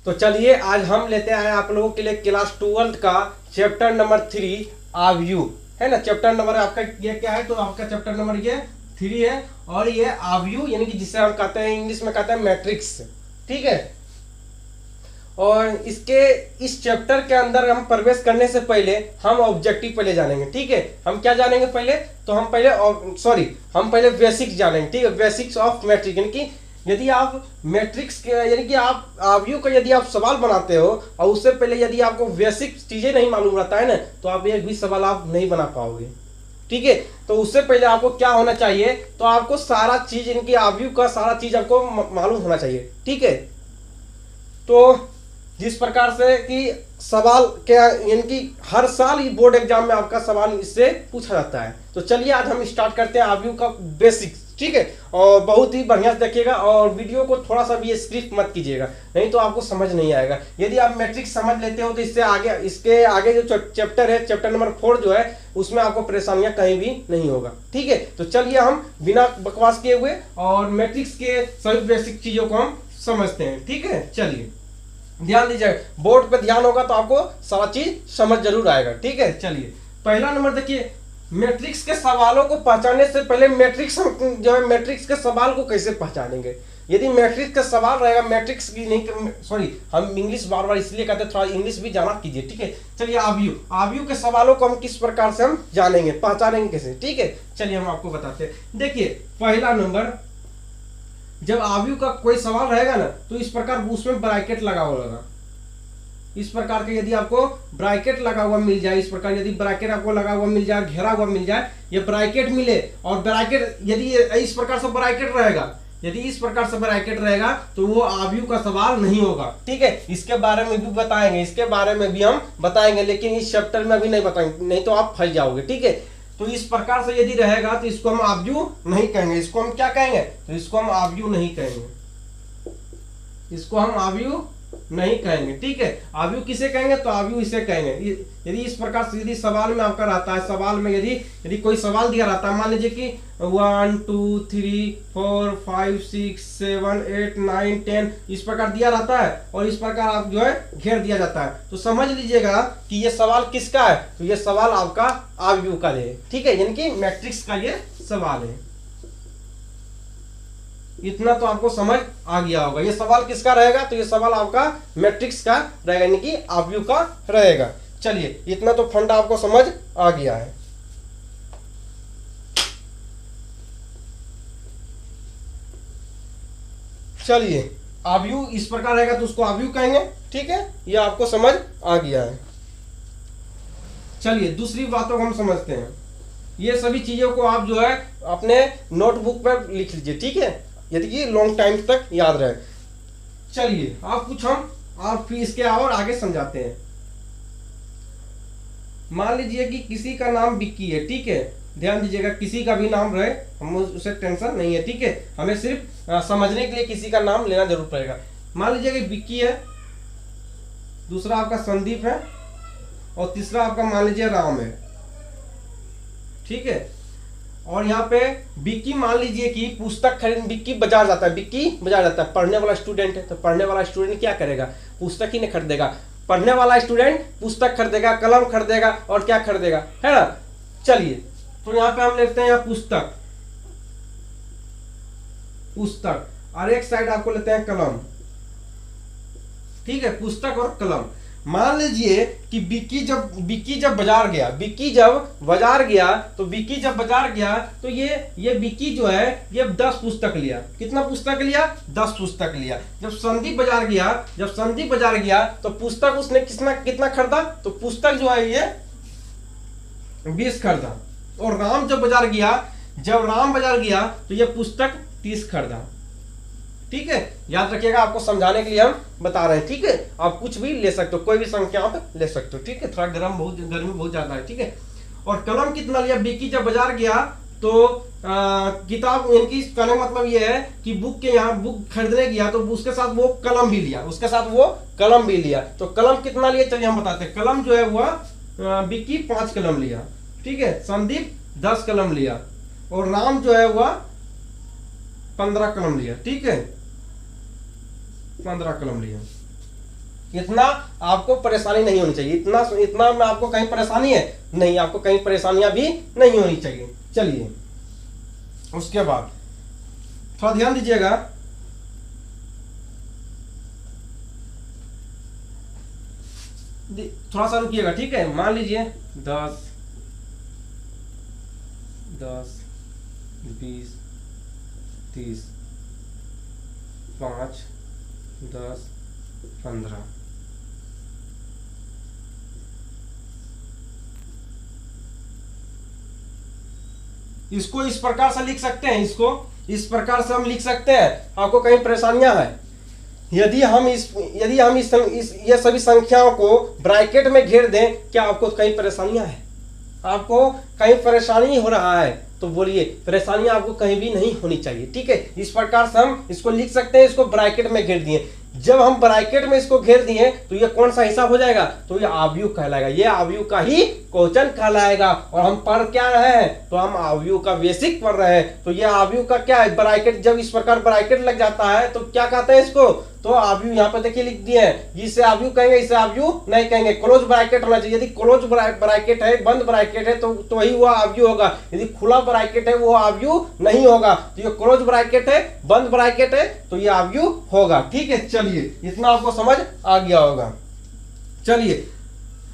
तो चलिए आज हम लेते आए आप लोगों के लिए क्लास 12 का चैप्टर नंबर 3 आव्यू, है ना। चैप्टर नंबर आपका ये क्या है, तो आपका चैप्टर नंबर ये 3 है और ये आव्यू यानी कि जिसे हम कहते हैं इंग्लिश में कहते हैं मैट्रिक्स, ठीक है। और इसके इस चैप्टर के अंदर हम प्रवेश करने से पहले हम ऑब्जेक्टिव पहले जानेंगे, ठीक है। हम क्या जानेंगे पहले, तो हम पहले बेसिक्स जानेंगे, ठीक है। बेसिक्स ऑफ मैट्रिक्स यानी कि यदि आप मैट्रिक्स के यानी कि आप आव्यू का यदि आप सवाल बनाते हो और उससे पहले यदि आपको बेसिक चीजें नहीं मालूम रहता है ना, तो आप एक भी सवाल आप नहीं बना पाओगे, ठीक है। तो उससे पहले आपको क्या होना चाहिए, तो आपको सारा चीज इनकी आव्यू का सारा चीज आपको मालूम होना चाहिए, ठीक है। तो जिस प्रकार से कि सवाल क्या यानी कि हर साल ही बोर्ड एग्जाम में आपका सवाल इससे पूछा जाता है। तो चलिए आज हम स्टार्ट करते हैं आव्यू का बेसिक्स, ठीक है। और बहुत ही बढ़िया से देखिएगा और वीडियो को थोड़ा सा भी स्क्रिप्ट मत कीजिएगा, नहीं तो आपको समझ नहीं आएगा। यदि आप मैट्रिक्स समझ लेते हो तो इससे आगे इसके आगे जो चैप्टर है, चैप्टर नंबर 4 जो है, उसमें आपको परेशानियां कहीं भी नहीं होगा, ठीक है। तो चलिए हम बिना बकवास किए हुए और मैट्रिक्स के सभी बेसिक चीजों को हम समझते हैं, ठीक है। चलिए ध्यान दीजिए, बोर्ड पे ध्यान होगा तो आपको सारा चीज समझ जरूर आएगा, ठीक है। चलिए पहला नंबर देखिए, मैट्रिक्स के सवालों को पहचानने से पहले मैट्रिक्स जो है मैट्रिक्स के सवाल को कैसे पहचानेंगे। यदि मैट्रिक्स का सवाल रहेगा, मैट्रिक्स की नहीं सॉरी हम इंग्लिश बार बार इसलिए कहते हैं, थोड़ा इंग्लिश भी जाना कीजिए, ठीक है। चलिए आव्यू के सवालों को हम किस प्रकार से हम जानेंगे, पहचानेंगे कैसे, ठीक है। चलिए हम आपको बताते हैं। देखिए पहला नंबर, जब आव्यू का कोई सवाल रहेगा ना, तो इस प्रकार उसमें ब्रैकेट लगा हुआ होगा, इस प्रकार के यदि आपको ब्रैकेट लगा हुआ मिल जाए, इस प्रकार यदि ब्रैकेट आपको लगा हुआ मिल जाए, घेरा हुआ मिल जाए, ये ब्रैकेट मिले और ब्रैकेट यदि इस प्रकार से ब्रैकेट रहेगा, यदि इस प्रकार से ब्रैकेट रहेगा तो वो आव्यू का सवाल नहीं होगा, ठीक है। इसके बारे में भी बताएंगे, इसके बारे में भी हम बताएंगे, लेकिन इस चैप्टर में अभी नहीं बताएंगे, नहीं तो आप फंस जाओगे, ठीक है। तो इस प्रकार से यदि रहेगा तो इसको हम आव्यू नहीं कहेंगे, इसको हम क्या कहेंगे, तो इसको हम आव्यू नहीं कहेंगे, इसको हम आव्यू नहीं कहेंगे, ठीक है। आव्यू किसे कहेंगे, तो आव्यू इसे कहेंगे यदि इस प्रकार से यदि सवाल में आपका रहता है, सवाल में यदि कोई सवाल दिया रहता है, मान लीजिए कि 1 2 3 4 5 6 7 8 9 10 इस प्रकार दिया रहता है और इस प्रकार आप जो है घेर दिया जाता है, तो समझ लीजिएगा कि ये सवाल किसका है, तो ये सवाल आपका आव्यू का है, ठीक है, यानी कि मैट्रिक्स का ये सवाल है। इतना तो आपको समझ आ गया होगा। ये सवाल किसका रहेगा, तो ये सवाल आपका मैट्रिक्स का रहेगा, यानी कि आव्यू का रहेगा। चलिए इतना तो फंडा आपको समझ आ गया है। चलिए आव्यू इस प्रकार रहेगा तो उसको आव्यू कहेंगे, ठीक है, ये आपको समझ आ गया है। चलिए दूसरी बातों को हम समझते हैं। ये सभी चीजों को आप जो है अपने नोटबुक पर लिख लीजिए, ठीक है, यदि ये लॉन्ग टाइम तक याद रहे। चलिए आप कुछ हम आप फिर इसके और आगे समझाते हैं। मान लीजिए कि किसी का नाम विक्की है, ठीक है, ध्यान दीजिएगा, किसी का भी नाम रहे हम उसे टेंशन नहीं है, ठीक है, हमें सिर्फ समझने के लिए किसी का नाम लेना जरूर पड़ेगा। मान लीजिए कि विक्की है, दूसरा आपका संदीप है और तीसरा आपका मान लीजिए राम है, ठीक है। और यहाँ पे विक्की मान लीजिए कि पुस्तक खरीद, विक्की बाजार जाता है, पढ़ने वाला स्टूडेंट है, तो पढ़ने वाला स्टूडेंट क्या करेगा, पुस्तक ही नहीं खरीदेगा, पढ़ने वाला स्टूडेंट पुस्तक खरीदेगा, कलम खरीदेगा और क्या खरीदेगा, है ना। चलिए तो यहाँ पे हम लिखते हैं यहाँ पुस्तक और एक साइड आपको लेते हैं कलम, ठीक है, पुस्तक और कलम। मान लीजिए कि विक्की जब बाजार गया तो ये विक्की जो है ये 10 पुस्तक लिया। कितना पुस्तक लिया, 10 पुस्तक लिया। जब संदीप बाजार गया तो पुस्तक उसने कितना खरीदा, तो पुस्तक जो है ये 20 खरीदा। और राम जब बाजार गया तो ये पुस्तक 30 खरीदा, ठीक है। याद रखिएगा, आपको समझाने के लिए हम बता रहे हैं, ठीक है। आप कुछ भी ले सकते हो, कोई भी संख्या आप ले सकते हो, ठीक है। थोड़ा गर्मी बहुत ज्यादा है, ठीक है। और कलम कितना लिया, विक्की जब बाजार गया तो किताब इनकी कहने का मतलब ये है कि बुक खरीदने गया तो उसके साथ वो कलम भी लिया, तो कलम कितना लिया, चलिए हम बताते हैं। कलम जो है वह विक्की 5 कलम लिया, ठीक है, संदीप 10 कलम लिया और राम जो है वह 15 कलम लिया, ठीक है, 15 कलम लिया। इतना आपको परेशानी नहीं होनी चाहिए, इतना इतना में आपको कहीं परेशानी है नहीं, आपको कहीं परेशानियां भी नहीं होनी चाहिए। चलिए उसके बाद थोड़ा ध्यान दीजिएगा, थोड़ा सा रुकिएगा, ठीक है। मान लीजिए 10 10 20 30 5 10 15 इसको इस प्रकार से लिख सकते हैं, इसको इस प्रकार से हम लिख सकते हैं। आपको कहीं परेशानियां है, यदि हम इस ये सभी संख्याओं को ब्रैकेट में घेर दें, क्या आपको कहीं परेशानियां है? आपको कहीं परेशानी हो रहा है तो बोलिए, परेशानियां आपको कहीं भी नहीं होनी चाहिए, ठीक है। इस प्रकार से हम इसको लिख सकते हैं, इसको ब्रैकेट में घेर दिए। जब हम ब्रैकेट में इसको घेर दिए तो ये कौन सा हिसाब हो जाएगा? तो ये अवयव कहलाएगा, ये अवयव का ही क्वेश्चन कहलाएगा। और हम पढ़ क्या रहे हैं? तो हम अवयव का बेसिक पढ़ रहे हैं। तो ये अवयव का क्या है? ब्रैकेट। जब इस प्रकार ब्रैकेट लग जाता है तो क्या कहते हैं इसको? तो अवयव यहाँ पे देखिए लिख दिए हैं, इसे अवयव कहेंगे, इसे अवयव नहीं कहेंगे। क्लोज ब्रैकेट होना चाहिए। यदि क्लोज ब्रैकेट है, बंद ब्रैकेट है तो ही वह अवयव होगा। यदि खुला ब्रैकेट है वो अवयव नहीं होगा। तो ये क्लोज ब्रैकेट है, बंद ब्रैकेट है तो ये अवयव होगा, ठीक है। चलिए इतना आपको समझ आ गया होगा। चलिए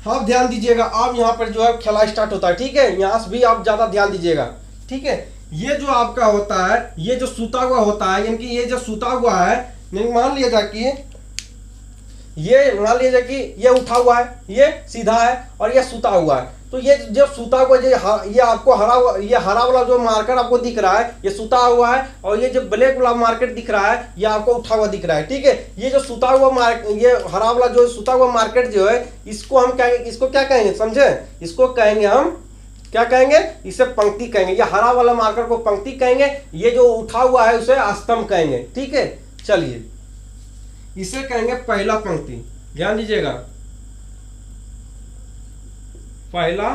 आप ध्यान दीजिएगा, अब यहाँ पर जो है खेला स्टार्ट होता है, ठीक है। यहाँ से भी आप ज्यादा ध्यान दीजिएगा, ठीक है। ये जो आपका होता है, ये जो सूता हुआ होता है, यानी कि ये जो सूता हुआ है, मान लीजिएगा कि ये उठा हुआ है, ये सीधा है और ये सूता हुआ है। तो ये जो सूता हुआ, ये आपको हरा वाला जो मार्कर आपको दिख रहा है, ये सूता हुआ है। और ये जो ब्लैक वाला मार्कर दिख रहा है, ये आपको उठा हुआ दिख रहा है, ठीक है। ये जो सूता हुआ ये हरा वाला जो सूता हुआ मार्कर जो है, इसको हम कहेंगे, इसको क्या कहेंगे समझे? इसको कहेंगे हम, क्या कहेंगे? इसे पंक्ति कहेंगे। ये हरा वाला मार्कर को पंक्ति कहेंगे, ये जो उठा हुआ है उसे स्तंभ कहेंगे, ठीक है। चलिए इसे कहेंगे पहला पंक्ति, ध्यान दीजिएगा, पहला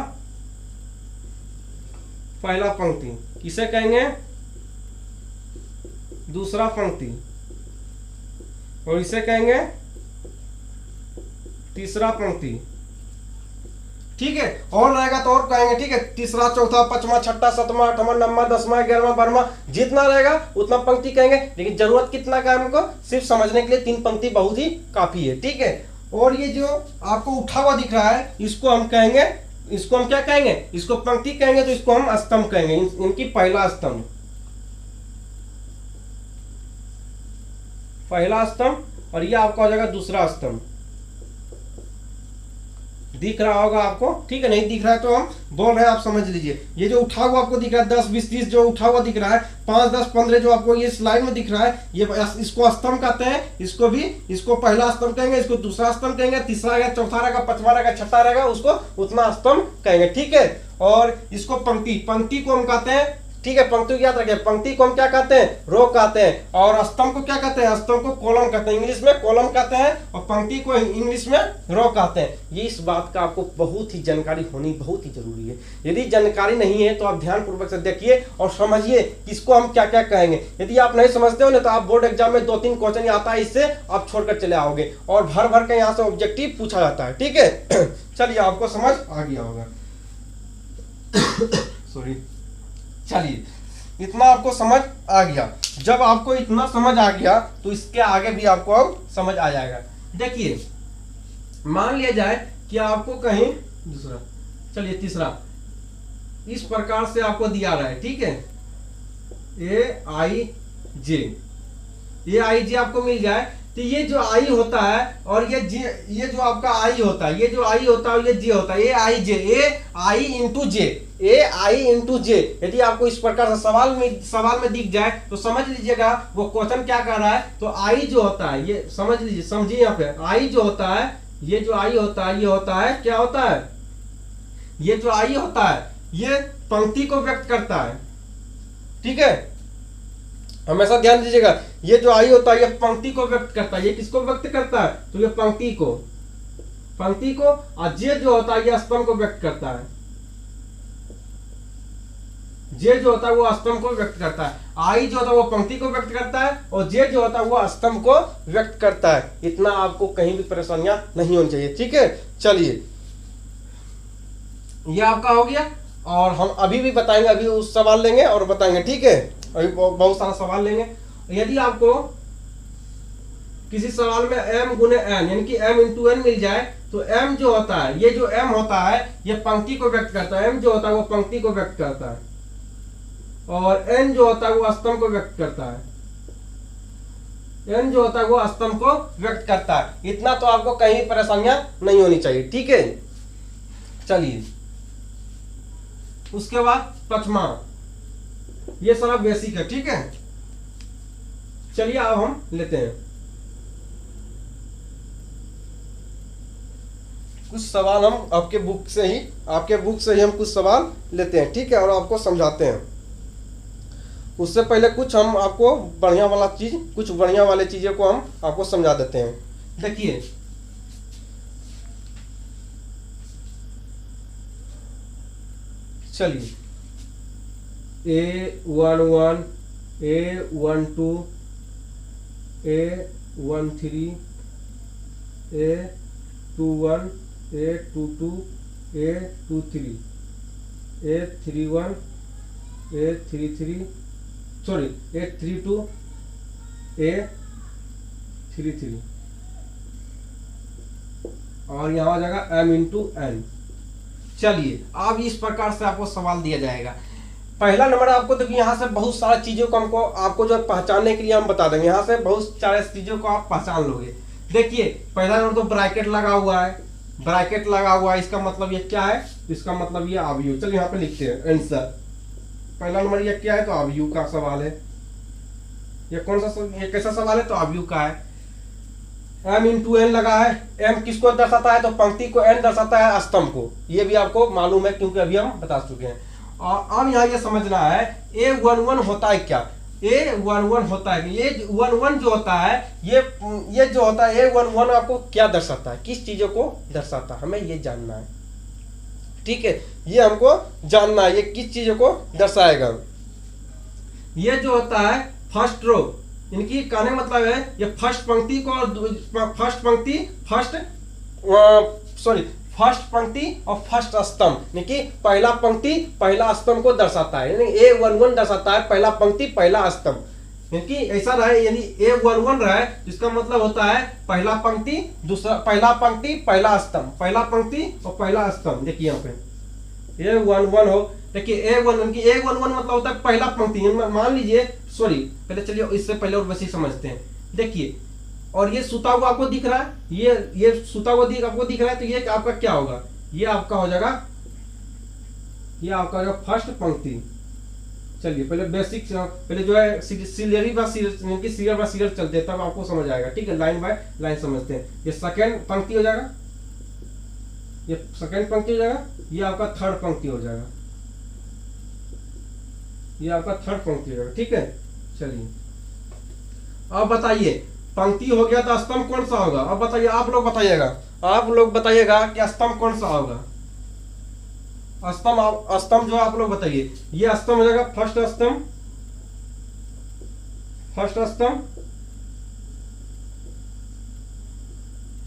पंक्ति। इसे कहेंगे दूसरा पंक्ति, और इसे कहेंगे तीसरा पंक्ति, ठीक है। और रहेगा तो और कहेंगे, ठीक है। तीसरा, चौथा, पांचवा, छठा, सातवां, आठवां, नौवां, 10वां, 11वां, 12वां, जितना रहेगा उतना पंक्ति कहेंगे। लेकिन जरूरत कितना का है हमको? सिर्फ समझने के लिए 3 पंक्ति बहुत ही काफी है, ठीक है। और ये जो आपको उठा हुआ दिख रहा है, इसको हम कहेंगे, इसको हम क्या कहेंगे? इसको पंक्ति कहेंगे, तो इसको हम स्तंभ कहेंगे, इनकी पहला स्तंभ, पहला स्तंभ। और ये आपका हो जाएगा दूसरा स्तंभ। दिख रहा होगा आपको, ठीक है। नहीं दिख रहा है तो हम बोल रहे हैं, आप समझ लीजिए। ये जो उठा हुआ आपको दिख रहा है, 10, 20, 30 जो उठा हुआ दिख रहा है, 5, 10, 15 जो आपको ये स्लाइड में दिख रहा है, ये इसको स्तंभ कहते हैं। इसको पहला स्तंभ कहेंगे, इसको दूसरा स्तंभ कहेंगे, तीसरा रहेगा, चौथा रहेगा, पांचवा रहेगा, छठा रहेगा, उसको उतना स्तंभ कहेंगे, ठीक है। और इसको पंक्ति को हम कहते हैं, ठीक है। पंक्ति को याद रखिए, पंक्ति को हम क्या कहते हैं? रो कहते हैं। और स्तंभ को क्या कहते हैं? स्तंभ को कॉलम कहते हैं, इंग्लिश में कॉलम कहते हैं। और पंक्ति को इंग्लिश में रो कहते हैं। ये इस बात का आपको बहुत ही जानकारी होनी बहुत ही जरूरी है। यदि जानकारी नहीं है तो आप ध्यान पूर्वक से देखिए और समझिए किसको हम क्या क्या कहेंगे। यदि आप नहीं समझते हो ना तो आप बोर्ड एग्जाम में 2-3 क्वेश्चन आता है, इससे आप छोड़कर चले आओगे। और भर भर के यहाँ से ऑब्जेक्टिव पूछा जाता है, ठीक है। चलिए आपको समझ आ गया होगा। सॉरी, चलिए इतना आपको समझ आ गया। जब आपको इतना समझ आ गया तो इसके आगे भी आपको अब समझ आ जाएगा। देखिए मान लिया जाए कि आपको कहीं दूसरा, चलिए तीसरा, इस प्रकार से आपको दिया रहा है, ठीक है। ये आई जे आपको मिल जाए तो ये जो आई होता है और ये जो आपका आई होता है, ये जो आई होता है और ये जे होता है, ए आई इंटू जे। यदि आपको इस प्रकार से सवाल में दिख जाए तो समझ लीजिएगा वो क्वेश्चन क्या कर रहा है। तो आई जो होता है, ये समझ लीजिए, समझिए यहाँ पे आई जो होता है, ये जो आई होता है, ये होता है, क्या होता है? ये जो आई होता है ये पंक्ति को व्यक्त करता है, ठीक है। हमेशा ध्यान दीजिएगा, ये जो आई होता है ये पंक्ति को व्यक्त करता है। ये किसको व्यक्त करता है? तो ये पंक्ति को। और जे जो होता है ये स्तंभ को व्यक्त करता है। जे जो होता है वो स्तंभ को व्यक्त करता है, आई जो होता है वो पंक्ति को व्यक्त करता है, और जे जो होता है वो स्तंभ को व्यक्त करता है। इतना आपको कहीं भी परेशानियां नहीं होनी चाहिए, ठीक है। चलिए ये आपका हो गया, और हम अभी भी बताएंगे, अभी उस सवाल लेंगे और बताएंगे, ठीक है। अभी बहुत सारा सवाल लेंगे। यदि आपको किसी सवाल में m गुने n यानी कि m इंटू n मिल जाए, तो m जो होता है, ये जो m होता है ये पंक्ति को व्यक्त करता है, m जो होता है वो पंक्ति को व्यक्त करता है, और n जो होता है वो स्तंभ को व्यक्त करता है, n जो होता है वो स्तंभ को व्यक्त करता है। इतना तो आपको कहीं परेशानियां नहीं होनी चाहिए, ठीक है। चलिए उसके बाद पचमा, ये सारा बेसिक है, ठीक है। चलिए अब हम लेते हैं कुछ सवाल, हम आपके बुक से ही हम कुछ सवाल लेते हैं, ठीक है, और आपको समझाते हैं। उससे पहले कुछ हम आपको बढ़िया वाले चीजें को हम आपको समझा देते हैं। देखिए चलिए A11 A12 A13 A21 A22 A23 A31 A33 sorry A32 A33, और यहाँ हो जाएगा m इंटू n। चलिए अब इस प्रकार से आपको सवाल दिया जाएगा। पहला नंबर आपको देखिए, यहाँ से बहुत सारी चीजों को हमको आपको जो पहचानने के लिए हम बता देंगे, यहाँ से बहुत सारे चीजों को आप पहचान लोगे। देखिए पहला नंबर तो ब्रैकेट लगा हुआ है, इसका मतलब ये क्या है, इसका मतलब ये अवयव। चलिए यहाँ पे लिखते हैं आंसर। पहला नंबर ये क्या है, तो अवयव का सवाल है। ये कौन सा ये कैसा सवाल है, तो अवयव का है। m इंटू n लगा है, m किसको दर्शाता है, तो पंक्ति को, n दर्शाता है स्तंभ को। ये भी आपको मालूम है क्योंकि अभी हम बता चुके हैं। और अब यहाँ ये समझना है A11 होता है क्या। A11 होता है, ये 11 जो होता है, ये जो होता है A11 आपको क्या दर्शाता है, किस चीजों को दर्शाता है, हमें ये जानना है, ठीक है। ये हमको जानना है ये किस चीजों को दर्शाएगा। ये जो होता है फर्स्ट रो, इनकी कहने मतलब है ये फर्स्ट पंक्ति को, फर्स्ट पंक्ति और फर्स्ट स्तंभ, यानी कि पहला पंक्ति पहला स्तंभ को दर्शाता है। यानी A11 दर्शाता है पहला पंक्ति पहला स्तंभ, यानी कि ऐसा रहे, यदि A11 रहे इसका मतलब होता है पहला पंक्ति दूसरा, पहला पंक्ति पहला स्तंभ, पहला पंक्ति और पहला स्तंभ। देखिए यहाँ पे A11 हो, देखिए A11 मतलब होता है पहला पंक्ति। मान लीजिए, सॉरी पहले चलिए इससे पहले और वैसे समझते हैं। देखिए और ये सुता हुआ आपको दिख रहा है, ये सुता हुआ आपको दिख रहा है, तो ये आपका क्या होगा, ये आपका हो जाएगा फर्स्ट पंक्ति। चलिए पहले बेसिक, पहले जो है सीरियल बाय सीरियल चलते हैं, तब आपको समझ आएगा, ठीक है। लाइन बाय लाइन समझते हैं। ये सेकेंड पंक्ति हो जाएगा, ये सेकेंड पंक्ति हो जाएगा, ये आपका थर्ड पंक्ति हो जाएगा, ये आपका थर्ड पंक्ति हो जाएगा, ठीक है। चलिए अब बताइए, पंक्ति हो गया तो स्तंभ कौन सा होगा। अब बताइए, आप लोग बताइएगा कि स्तंभ कौन सा होगा। स्तंभ जो आप लोग बताइए, ये स्तंभ हो जाएगा फर्स्ट स्तंभ,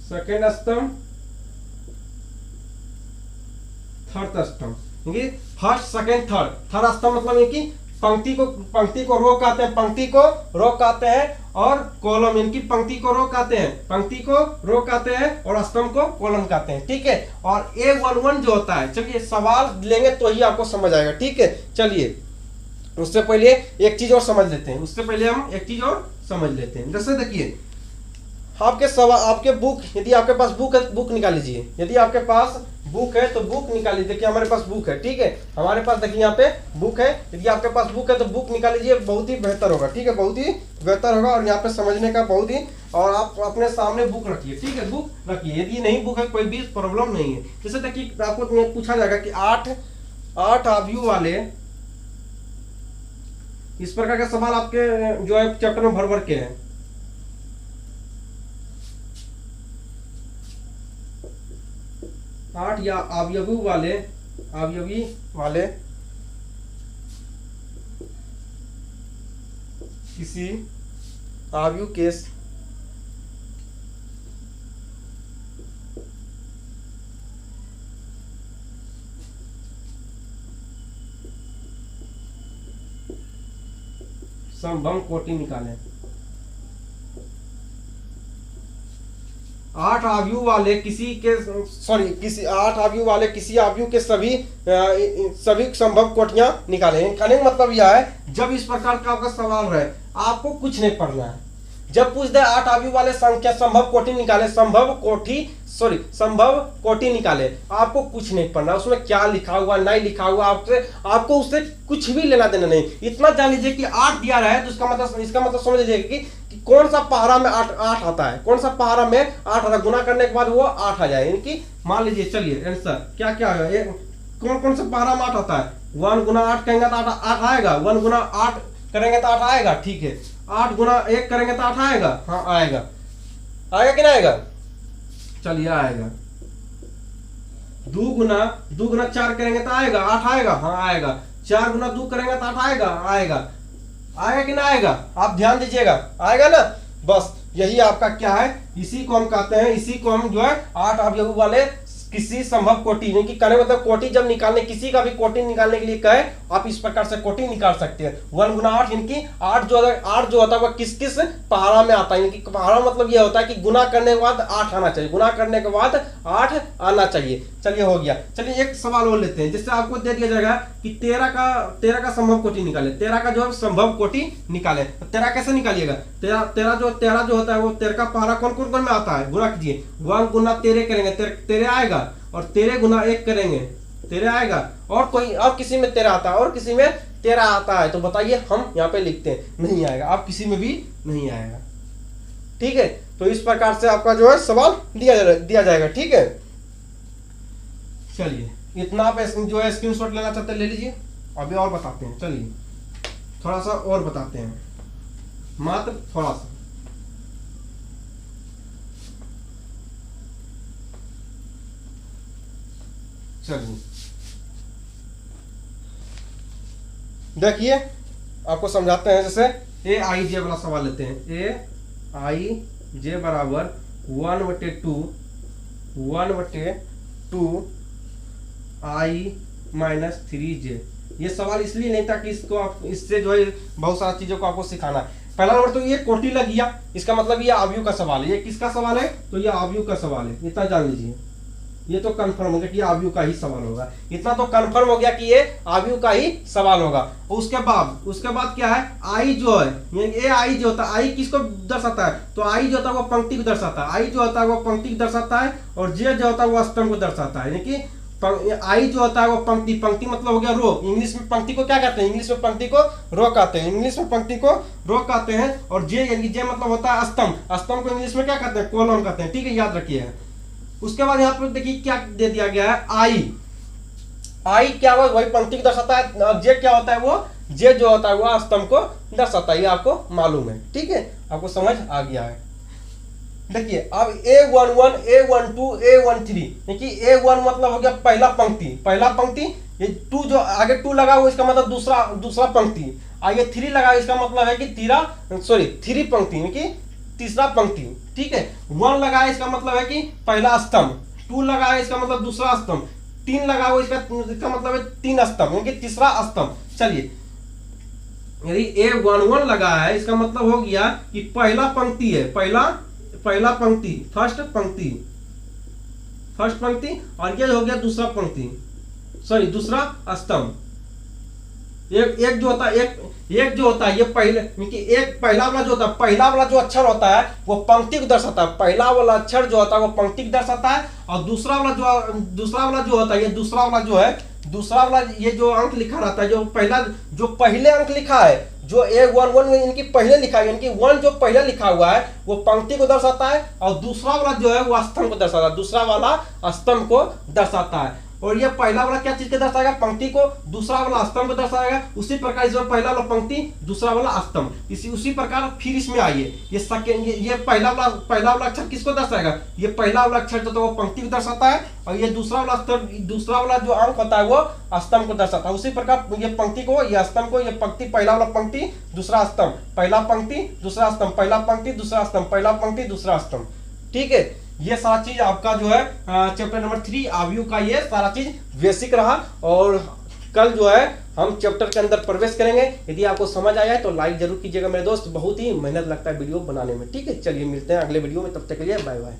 सेकेंड स्तंभ, थर्ड स्तंभ। फर्स्ट सेकेंड थर्ड स्तंभ मतलब है कि पंक्ति को रो कहते हैं, और कॉलम, इनकी पंक्ति को रो कहते हैं, और स्तंभ को कॉलम कहते हैं, ठीक है। और A11 जो होता है, चलिए सवाल लेंगे तो ही आपको समझ आएगा, ठीक है। चलिए उससे पहले एक चीज और समझ लेते हैं, जैसे देखिए आपके बुक, यदि आपके पास बुक है, बुक निकाल लीजिए। यदि आपके पास बुक है तो बुक निकाल लीजिए। देखिए हमारे पास बुक है, ठीक है, हमारे पास देखिए यहाँ पे बुक है। यदि आपके पास बुक है तो बुक निकाल लीजिए, बहुत ही बेहतर होगा, ठीक है, बहुत ही बेहतर होगा। और यहाँ पे समझने का बहुत ही, और आप अपने सामने बुक रखिए, ठीक है, बुक रखिए। यदि नहीं बुक है कोई भी प्रॉब्लम नहीं है। जैसे देखिए आपको पूछा जाएगा कि 8 अवयव वाले, इस प्रकार के सवाल आपके जो है चैप्टर में भर के हैं। 8 या अवयवी वाले किसी आव्यूह के समभंग कोटि निकालें। 8 आव्यूह वाले किसी 8 आव्यूह वाले किसी आव्यूह के सभी संभव कोटियां निकालें। कहने का मतलब यह है, जब इस प्रकार का आपका सवाल रहे, आपको कुछ नहीं पढ़ना है। जब पूछ दे 8 आव्यूह वाले संख्या संभव कोटि निकाले, संभव कोटि निकाले, आपको कुछ नहीं पढ़ना, उसमें क्या लिखा हुआ नहीं लिखा हुआ आपको उससे कुछ भी लेना देना नहीं। इतना जान लीजिए कि 8 दिया रहा है तो इसका मतलब समझ लीजिए कि कौन सा पहाड़ा में 8 आता है, कौन सा पहाड़ा में 8 आता है, गुना करने के बाद वो 8 आ जाए। यानी कि मान लीजिए, चलिए आंसर क्या क्या है, कौन कौन सा पहाड़ा में 8 आता है। 1 गुना 8 करेंगे तो 8 आएगा, 1 गुना 8 करेंगे तो 8 आएगा, ठीक है। 8 गुना 1 करेंगे तो 8 आएगा, हाँ आएगा कि नहीं आएगा, चलिए आएगा। 2 गुना 4 करेंगे तो आएगा, 8 आएगा, हाँ आएगा। 4 गुना 2 करेंगे तो 8 आएगा कि ना आएगा, आप ध्यान दीजिएगा, आएगा ना। बस यही आपका क्या है, इसी को हम कहते हैं, इसी को हम जो है 8 आव्यूह वाले किसी संभव कोटि, यानी कि कहने मतलब कोटि जब निकालने, किसी का भी कोटि निकालने के लिए कहे, आप इस प्रकार से कोटि निकाल सकते हैं। 1 गुना 8, यानी कि 8 जो होता है वह किस किस पहाड़ा में आता है। यानी कि पहाड़ा मतलब यह होता है कि गुना करने के बाद 8 आना चाहिए, गुना करने के बाद 8 आना चाहिए। चलिए हो गया। चलिए एक सवाल और लेते हैं, जिससे आपको दे दिया जाएगा कि 13 का संभव कोटि निकाले, 13 का जो है संभव कोटि निकाले। 13 कैसे निकालिएगा, 13 जो होता है वो 13 का पहाड़ा कौन कौन में आता है, गुना कीजिए। 1 गुना 13 करेंगे, 13 आएगा, और 13 गुना 1 करेंगे, 13 आएगा। और किसी में 13 आता है, और किसी में 13 आता है, तो बताइए, हम यहाँ पे लिखते हैं नहीं आएगा, आप किसी में भी नहीं आएगा, ठीक है। तो इस प्रकार से आपका जो है सवाल दिया जाएगा, ठीक है। चलिए इतना आप जो है स्क्रीनशॉट लेना चाहते हैं ले लीजिए। अभी और बताते हैं, चलिए थोड़ा सा और बताते हैं, मात्र थोड़ा सा। चलिए देखिए, आपको समझाते हैं। जैसे aij वाला सवाल लेते हैं। aij बराबर 1/2 i माइनस 3j। ये सवाल इसलिए नहीं था कि इससे जो है बहुत सारी चीजों को आपको सिखाना है। पहला नंबर तो ये कोटि लग गया, इसका मतलब ये आव्यूह का सवाल है। ये किसका सवाल है, तो ये आव्यूह का सवाल है, इतना जान लीजिए। ये तो कंफर्म हो गया कि आव्यूह का ही सवाल होगा, इतना तो कंफर्म हो गया कि ये आव्यूह का ही सवाल होगा। उसके बाद क्या है, आई जो है, ये आई जो होता है, आई किसको दर्शाता है, तो आई जो होता है वो पंक्ति को दर्शाता है, आई जो होता है वो पंक्ति को दर्शाता है, और जे जो होता है वो स्तंभ को दर्शाता है। यानी कि आई जो होता है वो पंक्ति मतलब हो गया रो। इंग्लिश में पंक्ति को क्या कहते हैं, इंग्लिश में पंक्ति को रो कहते हैं, और जे यानी जे मतलब होता है स्तंभ को इंग्लिश में क्या कहते हैं, कॉलम कहते हैं, ठीक है, याद रखिए। उसके बाद यहाँ पर देखिए क्या दे दिया गया है, आई क्या हुआ, वही पंक्ति को दर्शाता है। जे क्या होता है, वो जे जो होता है वो स्तंभ को दर्शाता है, ये आपको मालूम है, ठीक है, आपको समझ आ गया है। देखिए अब A11, A12, A13, देखिए A1 मतलब हो गया पहला पंक्ति, ये 2 जो आगे 2 लगा हुआ इसका मतलब दूसरा पंक्ति, आगे 3 लगा इसका मतलब है कि 3 पंक्ति, यानी तीसरा पंक्ति, ठीक है। 1 लगा है इसका मतलब है कि पहला स्तंभ, 2 लगा है इसका मतलब दूसरा स्तंभ, 3 लगा हुआ इसका मतलब है 3 स्तंभ, यानी तीसरा स्तंभ। चलिए यदि A11 लगा है इसका मतलब हो गया कि पहला पंक्ति है, पहला पंक्ति, फर्स्ट पंक्ति, और ये हो गया दूसरा स्तंभ। एक जो होता है ये पहले, एक पहला वाला जो अक्षर होता है वो पंक्ति को दर्शाता है, पहला वाला अक्षर जो होता है वो पंक्ति को दर्शाता है, और दूसरा वाला जो होता है, ये दूसरा वाला ये जो अंक लिखा रहता है, जो पहले अंक लिखा है, जो A11 में इनकी पहले लिखा है, इनकी 1 जो पहले लिखा हुआ है वो पंक्ति को दर्शाता है, और दूसरा वाला जो है वो स्तंभ को दर्शाता है, और ये पहला वाला क्या चीज के दर्शाएगा, पंक्ति को, दूसरा वाला स्तंभ को दर्शाएगा। उसी प्रकार इसमें पहला वाला पंक्ति, दूसरा वाला स्तंभ, उसी प्रकार फिर इसमें आइए ये सेकंड, ये पहला वाला अक्षर किसको दर्शाएगा, ये पहला वाला अक्षर जो तो वो पंक्ति को दर्शाता है, और ये दूसरा वाला जो अंक होता है वो स्तंभ को दर्शाता है। उसी प्रकार ये पंक्ति को, ये स्तंभ को, ये पंक्ति, पहला वाला पंक्ति, दूसरा स्तंभ, पहला पंक्ति दूसरा स्तंभ, पहला पंक्ति दूसरा स्तंभ, पहला पंक्ति दूसरा स्तंभ। ठीक है, ये सारा चीज आपका जो है चैप्टर नंबर 3 आव्यूह का ये सारा चीज बेसिक रहा। और कल जो है हम चैप्टर के अंदर प्रवेश करेंगे। यदि आपको समझ आया है तो लाइक जरूर कीजिएगा मेरे दोस्त, बहुत ही मेहनत लगता है वीडियो बनाने में। ठीक है, चलिए मिलते हैं अगले वीडियो में, तब तक के लिए बाय बाय।